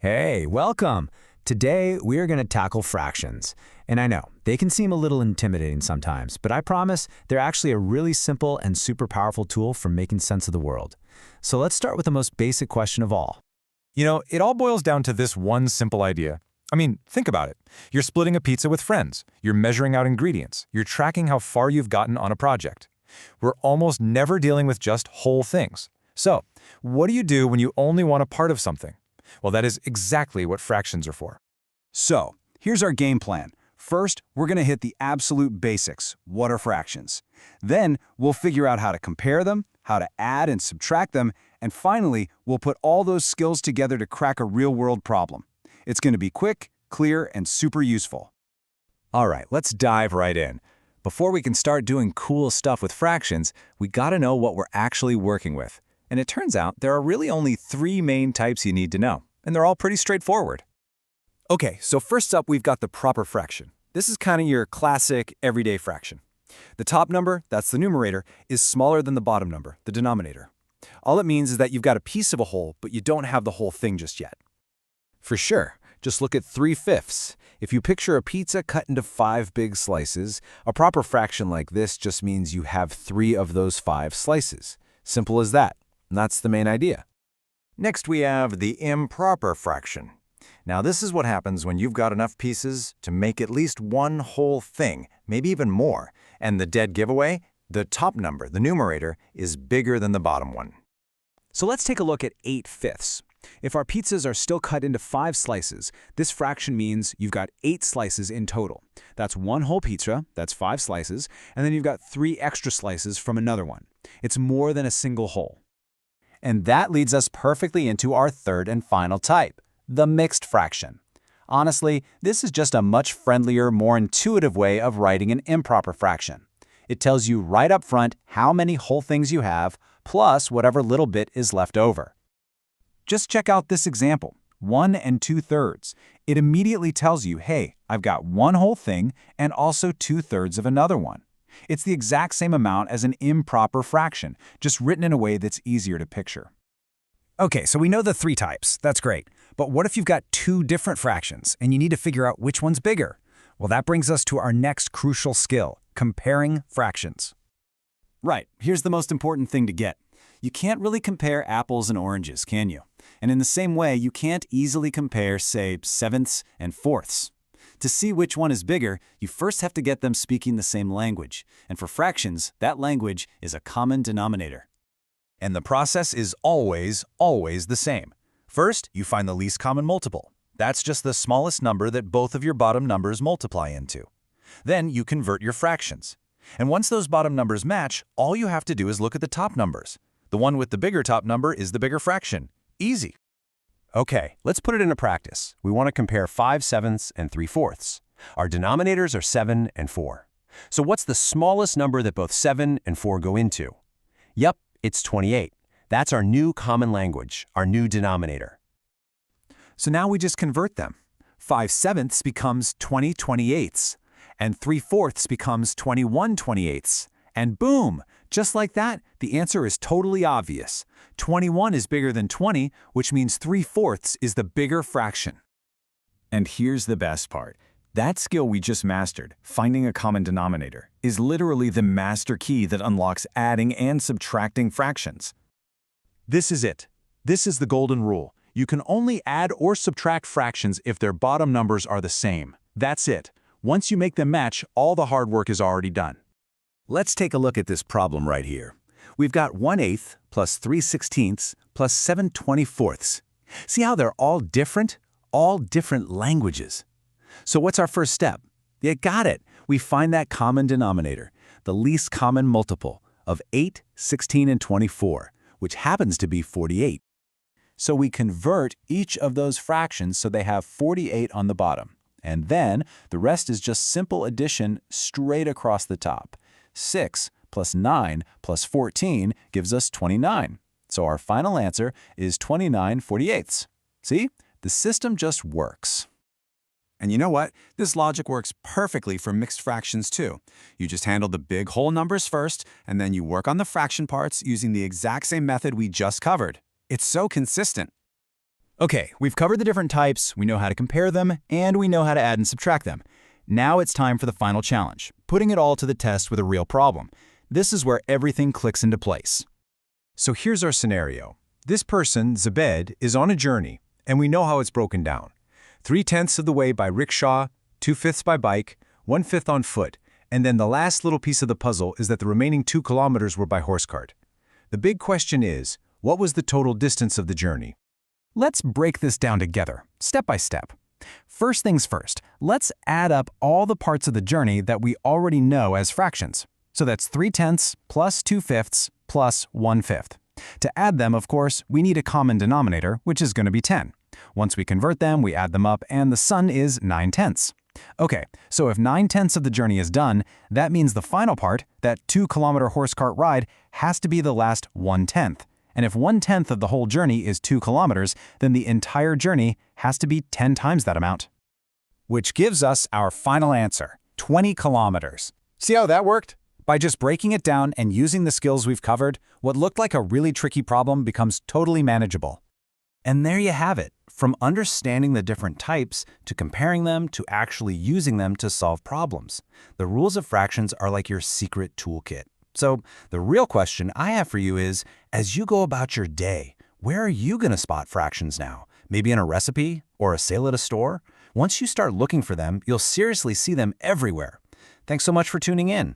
Hey, welcome! Today, we are going to tackle fractions. And I know, they can seem a little intimidating sometimes, but I promise they're actually a really simple and super powerful tool for making sense of the world. So let's start with the most basic question of all. It all boils down to this one simple idea. Think about it. You're splitting a pizza with friends. You're measuring out ingredients. You're tracking how far you've gotten on a project. We're almost never dealing with just whole things. So, what do you do when you only want a part of something? Well, that is exactly what fractions are for. So, here's our game plan. First, we're going to hit the absolute basics. What are fractions? Then, we'll figure out how to compare them, how to add and subtract them, and finally, we'll put all those skills together to crack a real-world problem. It's going to be quick, clear, and super useful. All right, let's dive right in. Before we can start doing cool stuff with fractions, we gotta know what we're actually working with. And it turns out there are really only three main types you need to know, and they're all pretty straightforward. Okay, so first up we've got the proper fraction. This is kind of your classic everyday fraction. The top number, that's the numerator, is smaller than the bottom number, the denominator. All it means is that you've got a piece of a whole, but you don't have the whole thing just yet. For sure, just look at 3/5. If you picture a pizza cut into 5 big slices, a proper fraction like this just means you have 3 of those 5 slices. Simple as that. And that's the main idea. Next, we have the improper fraction. Now, this is what happens when you've got enough pieces to make at least one whole thing, maybe even more. And the dead giveaway, the top number, the numerator, is bigger than the bottom one. So let's take a look at 8/5. If our pizzas are still cut into 5 slices, this fraction means you've got 8 slices in total. That's one whole pizza, that's 5 slices, and then you've got 3 extra slices from another one. It's more than a single whole. And that leads us perfectly into our third and final type, the mixed fraction. Honestly, this is just a much friendlier, more intuitive way of writing an improper fraction. It tells you right up front how many whole things you have, plus whatever little bit is left over. Just check out this example, 1 2/3. It immediately tells you, hey, I've got one whole thing and also 2/3 of another one. It's the exact same amount as an improper fraction, just written in a way that's easier to picture. Okay, so we know the 3 types. That's great. But what if you've got 2 different fractions and you need to figure out which one's bigger? Well, that brings us to our next crucial skill, comparing fractions. Right, here's the most important thing to get. You can't really compare apples and oranges, can you? And in the same way, you can't easily compare, say, sevenths and fourths. To see which one is bigger, you first have to get them speaking the same language. And for fractions, that language is a common denominator. And the process is always the same. First, you find the least common multiple. That's just the smallest number that both of your bottom numbers multiply into. Then you convert your fractions. And once those bottom numbers match, all you have to do is look at the top numbers. The one with the bigger top number is the bigger fraction. Easy. Okay, let's put it into practice. We want to compare 5/7 and 3/4. Our denominators are 7 and 4. So what's the smallest number that both 7 and 4 go into? Yep, it's 28. That's our new common language, our new denominator. So now we just convert them. 5/7 becomes 20/28, and 3/4 becomes 21/28. And boom! Just like that, the answer is totally obvious. 21 is bigger than 20, which means 3/4 is the bigger fraction. And here's the best part. That skill we just mastered, finding a common denominator, is literally the master key that unlocks adding and subtracting fractions. This is it. This is the golden rule. You can only add or subtract fractions if their bottom numbers are the same. That's it. Once you make them match, all the hard work is already done. Let's take a look at this problem right here. We've got 1/8 plus 3/16 plus 7/24. See how they're all different? All different languages. So what's our first step? You got it. We find that common denominator, the least common multiple of 8, 16, and 24, which happens to be 48. So we convert each of those fractions so they have 48 on the bottom. And then the rest is just simple addition straight across the top. 6 plus 9 plus 14 gives us 29. So our final answer is 29/48. See? The system just works. And you know what? This logic works perfectly for mixed fractions too. You just handle the big whole numbers first, and then you work on the fraction parts using the exact same method we just covered. It's so consistent. Okay, we've covered the different types, we know how to compare them, and we know how to add and subtract them. Now it's time for the final challenge, putting it all to the test with a real problem. This is where everything clicks into place. So here's our scenario. This person, Zebed, is on a journey, and we know how it's broken down. 3/10 of the way by rickshaw, 2/5 by bike, 1/5 on foot, and then the last little piece of the puzzle is that the remaining 2 kilometers were by horse cart. The big question is, what was the total distance of the journey? Let's break this down together, step by step. First things first, let's add up all the parts of the journey that we already know as fractions. So that's 3/10 plus 2/5 plus 1/5. To add them, of course, we need a common denominator, which is going to be 10. Once we convert them, we add them up, and the sum is 9/10. Okay, so if 9/10 of the journey is done, that means the final part, that 2-kilometer horse cart ride, has to be the last 1/10. And if 1/10 of the whole journey is 2 kilometers, then the entire journey has to be 10 times that amount. Which gives us our final answer, 20 kilometers. See how that worked? By just breaking it down and using the skills we've covered, what looked like a really tricky problem becomes totally manageable. And there you have it, from understanding the different types to comparing them to actually using them to solve problems. The rules of fractions are like your secret toolkit. So the real question I have for you is, as you go about your day, where are you going to spot fractions now? Maybe in a recipe or a sale at a store? Once you start looking for them, you'll seriously see them everywhere. Thanks so much for tuning in.